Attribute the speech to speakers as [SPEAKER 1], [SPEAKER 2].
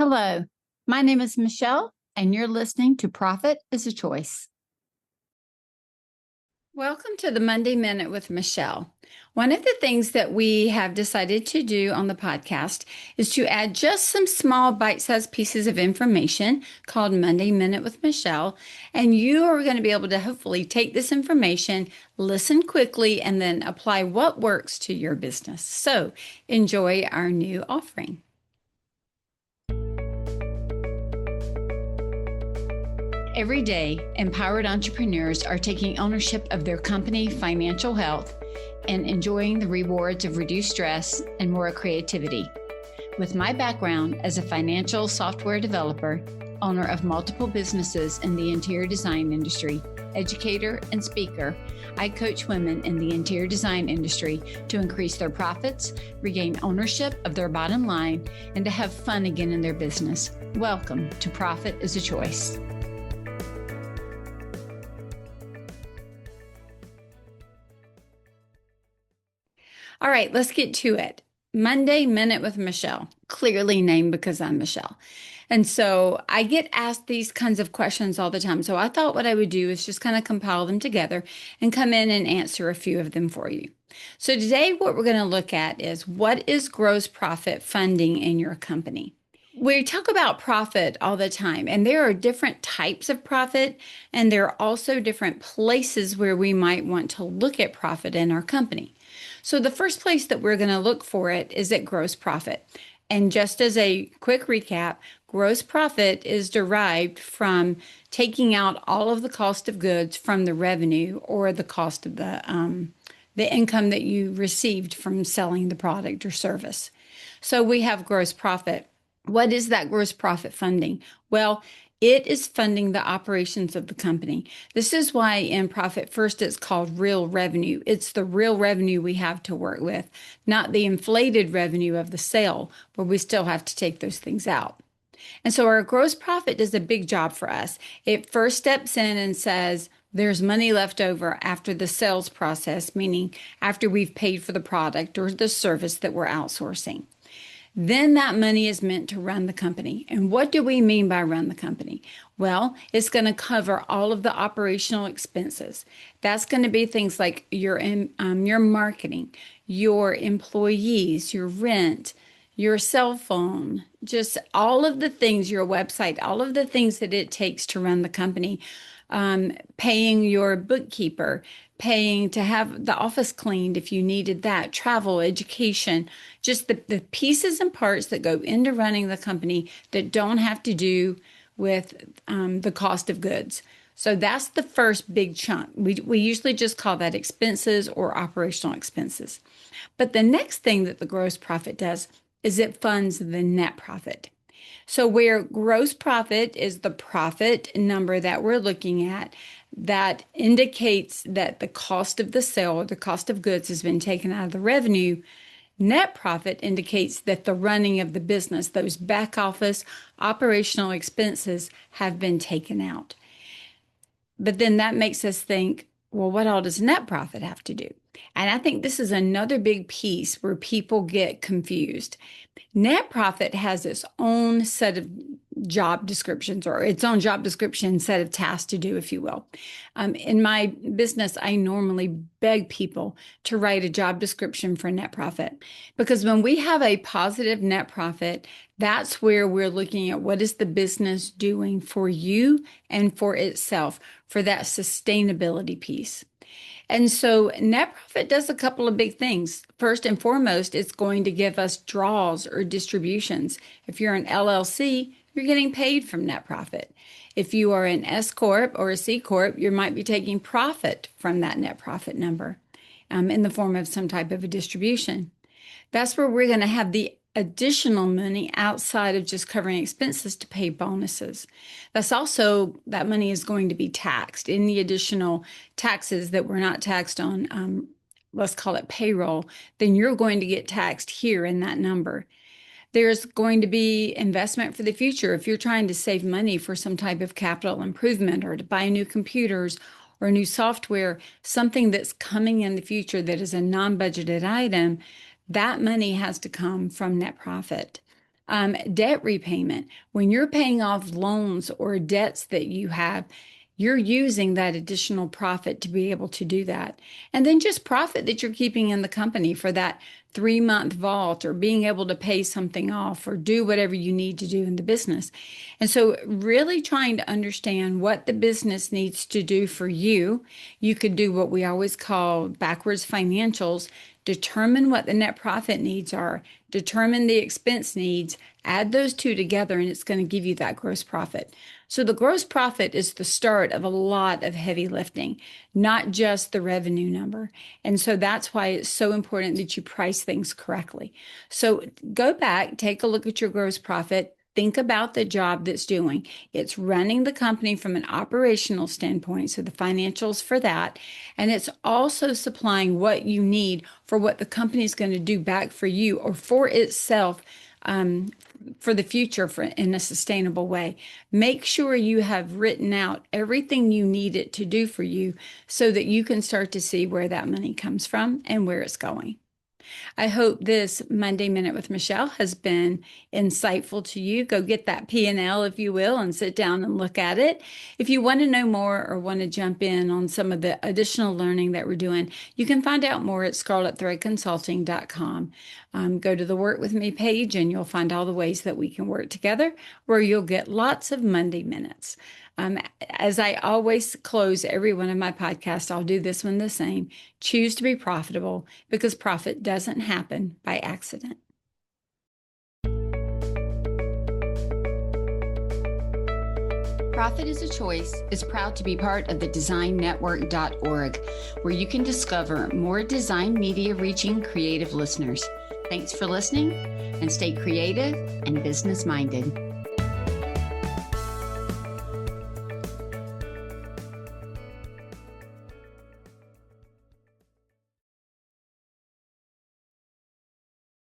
[SPEAKER 1] Hello, my name is Michele, and you're listening to Profit is a Choice. Welcome to the Monday Minute with Michele. One of the things that we have decided to do on the podcast is to add just some small bite-sized pieces of information called Monday Minute with Michele. And you are going to be able to hopefully take this information, listen quickly, and then apply what works to your business. So enjoy our new offering. Every day, empowered entrepreneurs are taking ownership of their company financial health and enjoying the rewards of reduced stress and more creativity. With my background as a financial software developer, owner of multiple businesses in the interior design industry, educator, and speaker, I coach women in the interior design industry to increase their profits, regain ownership of their bottom line, and to have fun again in their business. Welcome to Profit is a Choice. All right, let's get to it. Monday Minute with Michele, clearly named because I'm Michele. And so I get asked these kinds of questions all the time. So I thought what I would do is just kind of compile them together and come in and answer a few of them for you. So today, what we're going to look at is what is gross profit funding in your company? We talk about profit all the time, and there are different types of profit, and there are also different places where we might want to look at profit in our company. So the first place that we're going to look for it is at gross profit. And just as a quick recap, gross profit is derived from taking out all of the cost of goods from the revenue or the cost of the income that you received from selling the product or service. So we have gross profit. What is that gross profit funding? Well, it is funding the operations of the company. This is why in Profit First it's called real revenue. It's the real revenue we have to work with, not the inflated revenue of the sale, where we still have to take those things out. And so our gross profit does a big job for us. It first steps in and says, there's money left over after the sales process, meaning after we've paid for the product or the service that we're outsourcing. Then that money is meant to run the company. And what do we mean by run the company? Well, it's going to cover all of the operational expenses. That's going to be things like your marketing, your employees, your rent, your cell phone, just all of the things, your website, all of the things that it takes to run the company, paying your bookkeeper, paying to have the office cleaned if you needed that, travel, education, just the pieces and parts that go into running the company that don't have to do with the cost of goods. So that's the first big chunk. We usually just call that expenses or operational expenses. But the next thing that the gross profit does is it funds the net profit. So where gross profit is the profit number that we're looking at, that indicates that the cost of the sale or the cost of goods has been taken out of the revenue. Net profit indicates that the running of the business, those back office operational expenses, have been taken out. But then that makes us think, well, what all does net profit have to do? And I think this is another big piece where people get confused. Net profit has its own set of job descriptions or its own job description set of tasks to do, if you will. In my business, I normally beg people to write a job description for net profit, because when we have a positive net profit, that's where we're looking at what is the business doing for you and for itself, for that sustainability piece. And so net profit does a couple of big things. First and foremost, it's going to give us draws or distributions. If you're an LLC, you're getting paid from net profit. If you are an S Corp or a C Corp, you might be taking profit from that net profit number in the form of some type of a distribution. That's where we're going to have the additional money outside of just covering expenses to pay bonuses. That's also, that money is going to be taxed. Any additional taxes that we're not taxed on, let's call it payroll, then you're going to get taxed here in that number. There's going to be investment for the future. If you're trying to save money for some type of capital improvement or to buy new computers or new software, something that's coming in the future that is a non-budgeted item, that money has to come from net profit. Debt repayment. When you're paying off loans or debts that you have, you're using that additional profit to be able to do that. And then just profit that you're keeping in the company for that 3-month vault, or being able to pay something off or do whatever you need to do in the business. And so really trying to understand what the business needs to do for you. You could do what we always call backwards financials. Determine what the net profit needs are, determine the expense needs, add those two together, and it's going to give you that gross profit. So the gross profit is the start of a lot of heavy lifting, not just the revenue number. And so that's why it's so important that you price things correctly. So go back, take a look at your gross profit. Think about the job that's doing. It's running the company from an operational standpoint, so the financials for that. And it's also supplying what you need for what the company is going to do back for you or for itself for the future in a sustainable way. Make sure you have written out everything you need it to do for you so that you can start to see where that money comes from and where it's going. I hope this Monday Minute with Michele has been insightful to you. Go get that P&L, if you will, and sit down and look at it. If you want to know more or want to jump in on some of the additional learning that we're doing, you can find out more at scarletthreadconsulting.com. Go to the Work With Me page and you'll find all the ways that we can work together, where you'll get lots of Monday Minutes. As I always close every one of my podcasts, I'll do this one the same. Choose to be profitable, because profit doesn't happen by accident. Profit is a Choice is proud to be part of the designnetwork.org, where you can discover more design media reaching creative listeners. Thanks for listening, and stay creative and business minded.